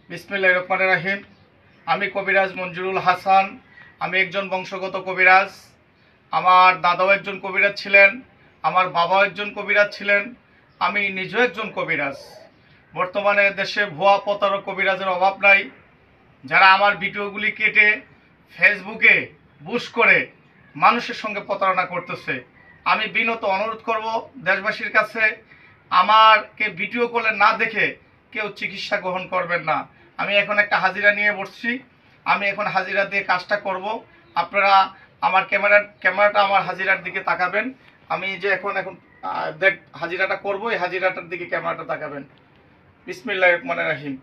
বিসমিল্লাহির রহমানির রহিম। আমি কবিরাজ মঞ্জুরুল হাসান। আমি একজন বংশগত কবিরাজ। আমার দাদাও একজন কবিরাজ ছিলেন, আমার বাবাও একজন কবিরাজ ছিলেন, আমি নিজেও একজন কবিরাজ। বর্তমানে দেশে ভুয়া প্রতারক কবিরাজের অভাব নাই, যারা আমার ভিডিওগুলি কেটে ফেসবুকে বুশ করে মানুষের সঙ্গে প্রতারণা করতেছে। আমি বিনত অনুরোধ করব দেশবাসীর কাছে, আমাকে ভিডিও কলে না দেখে কেউ চিকিৎসা গ্রহণ করবেন না। আমি এখন একটা হাজিরা নিয়ে বসছি, আমি এখন হাজিরা দিয়ে কাজটা করব। আপনারা আমার ক্যামেরাটা আমার হাজিরার দিকে তাকাবেন। আমি যে এখন হাজিরাটা করব, এই হাজিরাটার দিকে ক্যামেরাটা তাকাবেন। বিসমিল্লাহির রহমানির রহিম।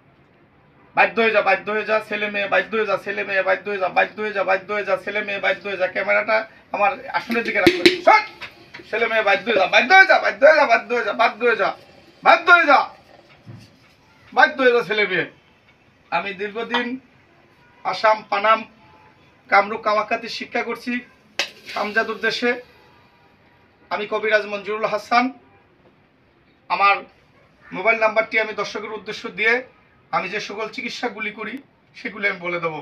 বাধ্য হয়ে যা ছেলে মেয়ে, বাধ্য হয়ে যা ছেলে মেয়ে, বাধ্য হয়ে যা ছেলে মেয়ে, বাধ্য হয়ে যা। ক্যামেরাটা আমার আসনের দিকে রাখবেন। ছেলে মেয়ে বাধ্য হয়ে যা ছেলে মেয়ে। আমি দীর্ঘদিন আসাম, পানাম, কামরূপ, কামাখ্যাতে শিক্ষা করছি, আমজাদুর দেশে। আমি কবিরাজ মঞ্জুরুল হাসান। আমার মোবাইল নাম্বারটি আমি দর্শকের উদ্দেশ্য দিয়ে আমি যে সকল চিকিৎসাগুলি করি সেগুলি আমি বলে দেবো।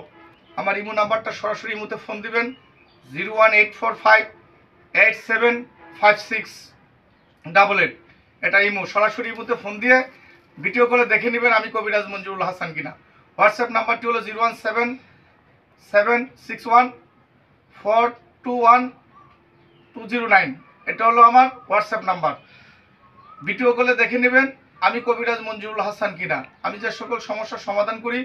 আমার ইমো নাম্বারটা সরাসরি ইমোতে ফোন দিবেন 01845875688। এটা ইমো, সরাসরি ইমোতে ফোন দিয়ে ভিডিও কলে দেখে নেবেন আমি কবিরাজ মঞ্জুরুল হাসান কিনা। হোয়াটসঅ্যাপ নাম্বারটি হলো 017761421 এটা হলো আমার হোয়াটসঅ্যাপ নাম্বার। ভিডিও কলে দেখে নেবেন আমি কবিরাজ মঞ্জুরুল হাসান কিনা। আমি যে সকল সমস্যার সমাধান করি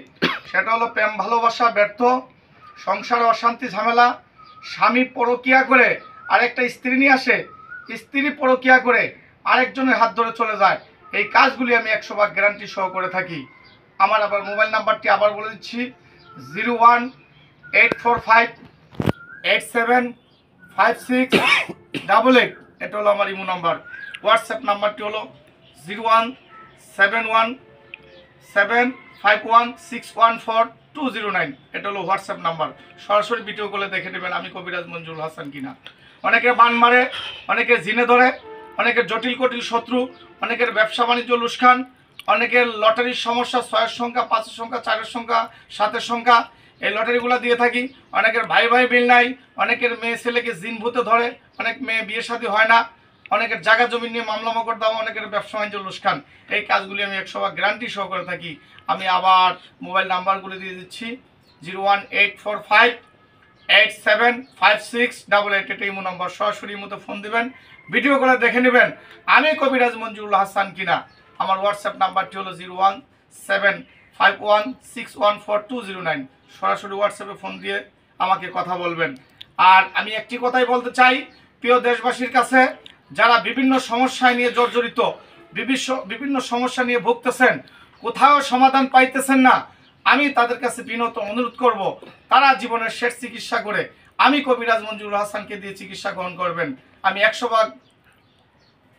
সেটা হলো প্রেম ভালোবাসা ব্যর্থ, সংসারে অশান্তি ঝামেলা, স্বামী পরকিয়া করে আরেকটা স্ত্রী নিয়ে আসে, স্ত্রী পরকিয়া করে আরেকজনের হাত ধরে চলে যায়, এই কাজগুলি আমি 100% গ্যারান্টি সহ করে থাকি। আমার আবার মোবাইল নাম্বারটি আবার বলে দিচ্ছি 01845875688। এটা হলো আমার ইমো নাম্বার। হোয়াটসঅ্যাপ নাম্বারটি হলো 0171751614209। এটা হলো হোয়াটসঅ্যাপ নাম্বার। সরাসরি ভিডিও কলে দেখে নেবেন আমি কবিরাজ মঞ্জুরুল হাসান কিনা। অনেকের বান মারে, অনেকের জিনে ধরে, অনেকের জটিল কটিল শত্রু, অনেকের ব্যবসা বাণিজ্য লুসকান, অনেকের লটারির সমস্যা, 6-এর সংখ্যা, 5-এর সংখ্যা, 4-এর সংখ্যা, 7-এর সংখ্যা, এই লটারিগুলো দিয়ে থাকি। অনেকের ভাই ভাই বিল নাই, অনেকের মেয়ে ছেলেকে জিন ভূতে ধরে, অনেক মেয়ে বিয়ে শাদী হয় না, অনেকের জায়গা জমি নিয়ে মামলা মকদ্দমা, অনেকের ব্যবসা বাণিজ্য লুসকান। এই কাজগুলি আমি 100% গ্যারান্টি সহ করে থাকি। আমি আবার মোবাইল নাম্বারগুলি দিয়ে দিচ্ছি 01845875688। এটা ইমো নাম্বার, সরাসরি ইমোতে ফোন দিবেন, ভিডিও করে দেখে নেবেন আমি কবিরাজ মঞ্জুরুল হাসান কিনা। আমার হোয়াটসঅ্যাপ নাম্বারটি হলো 01751614209। সরাসরি হোয়াটসঅ্যাপে ফোন দিয়ে আমাকে কথা বলবেন। আর আমি একটি কথাই বলতে চাই প্রিয় দেশবাসীর কাছে, যারা বিভিন্ন সমস্যায় নিয়ে জর্জরিত, বিভিন্ন সমস্যা নিয়ে ভুগতেছেন, কোথাও সমাধান পাইতেছেন না, আমি তাদের কাছে বিনত অনুরোধ করব তারা জীবনের শেষ চিকিৎসা করে আমি কবিরাজ মঞ্জুরুল হাসানকে দিয়ে চিকিৎসা গ্রহণ করবেন। আমি 100%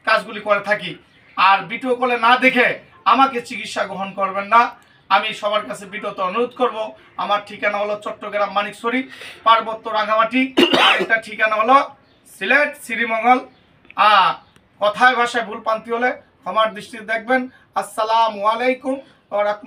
কাজগুলি করে থাকি। আর ভিডিও কলে না দেখে আমাকে চিকিৎসা গ্রহণ করবেন না, আমি সবার কাছে বিনত অনুরোধ করব। আমার ঠিকানা হলো চট্টগ্রাম মানিকছড়ি, পার্বত্য রাঙামাটি। একটা ঠিকানা হলো সিলেট শ্রীমঙ্গল। কথায় ভাষায় ভুল প্রান্তি হলে ক্ষমার দৃষ্টিতে দেখবেন। আসসালামু আলাইকুম ওয়া রাহমাতুল্লাহ।